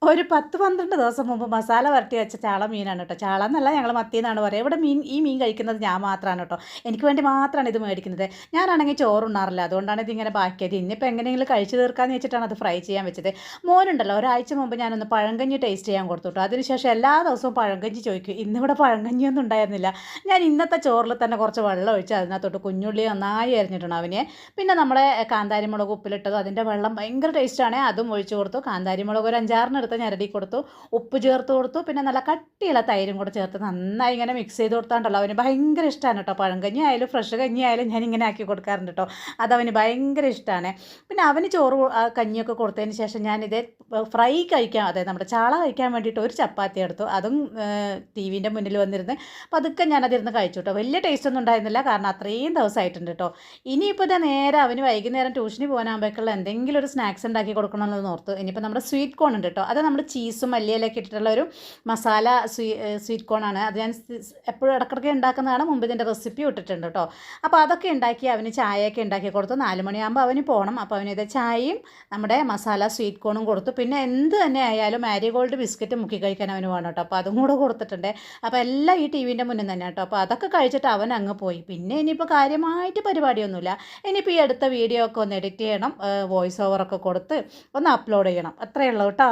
ഒരു 10, 12 ദിവസം മുമ്പ് മസാല പുരട്ടി വെച്ച ചാള മീനാണ് കേട്ടോ. ചാള എന്നല്ല ഞങ്ങൾ മത്തി എന്നാണ് പറയുക. ഇവിടെ ഈ മീൻ കഴിക്കുന്നത് ഞാൻ മാത്രമാണ് കേട്ടോ. എനിക്ക് വേണ്ടി മാത്രമാണ് ഇത് മേടിക്കുന്നത്. ഞാനാണെങ്കിൽ ചോറുണ്ണാറില്ല. അതുകൊണ്ടാണ് ഇതിങ്ങനെ ബാക്കിയത്. ഇന്നിപ്പോൾ എങ്ങനെയെങ്കിലും കഴിച്ചു തീർക്കാമെന്ന് വെച്ചിട്ടാണ് അത് ഫ്രൈ ചെയ്യാൻ വെച്ചത്. മോനുണ്ടല്ലോ, ഒരാഴ്ച മുമ്പ് ഞാനൊന്ന് പഴങ്കഞ്ഞി ടേസ്റ്റ് ചെയ്യാൻ കൊടുത്തു കേട്ടോ. അതിനുശേഷം എല്ലാ ദിവസവും പഴങ്കഞ്ഞി ചോദിക്കും. ഇന്നിവിടെ പഴങ്കഞ്ഞിയൊന്നും ഉണ്ടായിരുന്നില്ല. ഞാൻ ഇന്നത്തെ ചോറിൽ തന്നെ കുറച്ച് വെള്ളം ഒഴിച്ച് അതിനകത്തോട്ട് കുഞ്ഞുള്ളി നന്നായി അരിഞ്ഞിട്ടുണ്ട് അവന്. പിന്നെ നമ്മുടെ കാന്താരി മുളക് ഉപ്പിലിട്ടതും അതിൻ്റെ വെള്ളം ഭയങ്കര ടേസ്റ്റാണ്. അതും ഒഴിച്ച് കൊടുത്തു. കാന്താരി മുളക് ഒരു 5-6 എടുത്ത് ഞരടി കൊടുത്തു. ഉപ്പ് ചേർത്ത് കൊടുത്തു. പിന്നെ നല്ല കട്ടിയുള്ള തൈരും കൂടെ ചേർത്ത് നന്നായി ഇങ്ങനെ മിക്സ് ചെയ്ത് കൊടുത്താണ്ടല്ലോ അവന് ഭയങ്കര ഇഷ്ടമാണ് കേട്ടോ. പഴങ്കഞ്ഞി ആയാലും ഫ്രഷ് കഞ്ഞി ആയാലും ഞാൻ ഇങ്ങനെ ആക്കി കൊടുക്കാറുണ്ട് കേട്ടോ. അതവന് ഭയങ്കര ഇഷ്ടമാണ്. പിന്നെ അവന് ചോറ് കഞ്ഞിയൊക്കെ കൊടുത്തതിന് ശേഷം ഞാനിത് ഫ്രൈ കഴിക്കാൻ, അതായത് നമ്മുടെ ചാള കഴിക്കാൻ വേണ്ടിയിട്ട് ഒരു ചപ്പാത്തി എടുത്തു. അതും ടി വിൻ്റെ മുന്നിൽ വന്നിരുന്ന് പതുക്കെ ഞാനതിരുന്ന് കഴിച്ചു കേട്ടോ. വലിയ ടേസ്റ്റ് ഒന്നും ഉണ്ടായിരുന്നില്ല, കാരണം അത്രയും ദിവസമായിട്ടുണ്ട് കേട്ടോ. ഇനിയിപ്പോൾ ഇതാ നേരെ അവന് വൈകുന്നേരം ട്യൂഷന് പോകാനാകുമ്പോഴേക്കുള്ള എന്തെങ്കിലും ഒരു സ്നാക്സ് ഉണ്ടാക്കി കൊടുക്കണമെന്ന് ഓർത്ത്. ഇനിയിപ്പോൾ നമ്മുടെ സ്വീറ്റ് കോൺ ഉണ്ട് കേട്ടോ. അത് നമ്മൾ ചീസും മല്ലിയിലൊക്കെ ഇട്ടിട്ടുള്ള ഒരു മസാല സ്വീറ്റ് കോണാണ്. അത് ഞാൻ എപ്പോഴും ഇടയ്ക്കിടയ്ക്ക് ഉണ്ടാക്കുന്നതാണ്. മുമ്പ് ഇതിൻ്റെ റെസിപ്പി ഇട്ടിട്ടുണ്ട് കേട്ടോ. അപ്പോൾ അതൊക്കെ ഉണ്ടാക്കി അവന് ചായയൊക്കെ ഉണ്ടാക്കി കൊടുത്തു. 4 മണിയാകുമ്പോൾ അവന് പോകണം. അപ്പോൾ അവന് ഇത് ചായയും നമ്മുടെ മസാല സ്വീറ്റ് കോണും കൊടുത്തു. പിന്നെ എന്ത് തന്നെ ആയാലും മാരിഗോൾഡ് ബിസ്ക്കറ്റ് മുക്കി കഴിക്കാൻ അവന് വേണം കേട്ടോ. അപ്പോൾ അതും കൂടെ കൊടുത്തിട്ടുണ്ട്. അപ്പോൾ എല്ലാം ഈ ടി വിൻ്റെ മുന്നിൽ തന്നെ കേട്ടോ. അപ്പോൾ അതൊക്കെ കഴിച്ചിട്ട് അവൻ അങ്ങ് പോയി. പിന്നെ ഇനിയിപ്പോൾ കാര്യമായിട്ട് പരിപാടിയൊന്നുമില്ല. ഇനിയിപ്പോൾ ഈ അടുത്ത വീഡിയോ ഒക്കെ ഒന്ന് എഡിറ്റ് ചെയ്യണം, വോയിസ് ഓവറൊക്കെ കൊടുത്ത് ഒന്ന് അപ്ലോഡ് ചെയ്യണം. അത്രയേ ഉള്ളൂ കേട്ടോ.